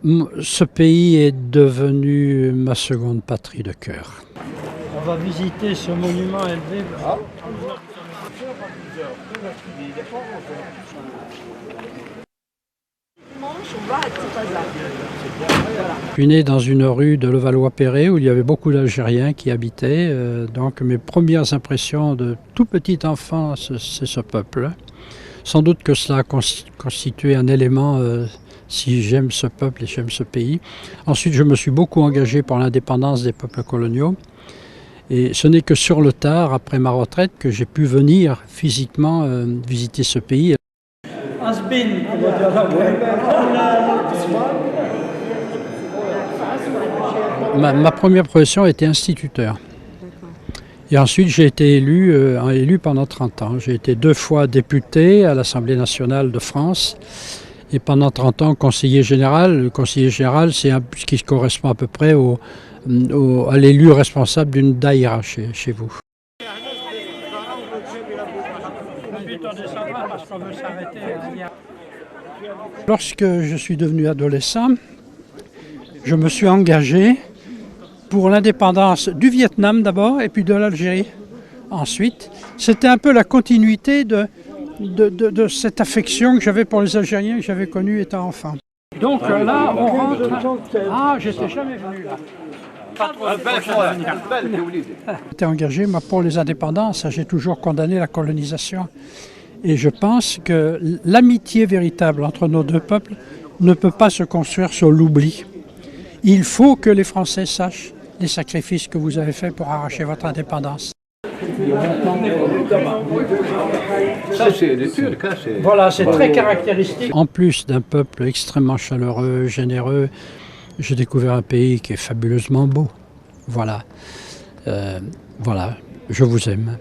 Ce pays est devenu ma seconde patrie de cœur. On va visiter ce monument élevé. Je suis né dans une rue de Levallois-Perret où il y avait beaucoup d'Algériens qui habitaient. Donc mes premières impressions de tout petit enfant, c'est ce peuple. Sans doute que cela a constitué un élément si j'aime ce peuple et j'aime ce pays. Ensuite, je me suis beaucoup engagé pour l'indépendance des peuples coloniaux. Et ce n'est que sur le tard, après ma retraite, que j'ai pu venir physiquement visiter ce pays. Ma première profession était instituteur. Et ensuite, j'ai été élu pendant 30 ans. J'ai été 2 fois député à l'Assemblée nationale de France et pendant 30 ans conseiller général. Le conseiller général, c'est ce qui correspond à peu près à l'élu responsable d'une daïra chez vous. Lorsque je suis devenu adolescent, je me suis engagé pour l'indépendance du Vietnam d'abord et puis de l'Algérie ensuite. C'était un peu la continuité de cette affection que j'avais pour les Algériens que j'avais connus étant enfant. Donc là, on rentre... Ah, j'étais jamais venu là. J'étais engagé pour les indépendances, j'ai toujours condamné la colonisation. Et je pense que l'amitié véritable entre nos deux peuples ne peut pas se construire sur l'oubli. Il faut que les Français sachent les sacrifices que vous avez faits pour arracher votre indépendance. Ça, c'est les Turcs. Voilà, c'est très caractéristique. En plus d'un peuple extrêmement chaleureux, généreux, j'ai découvert un pays qui est fabuleusement beau. Voilà, voilà, je vous aime.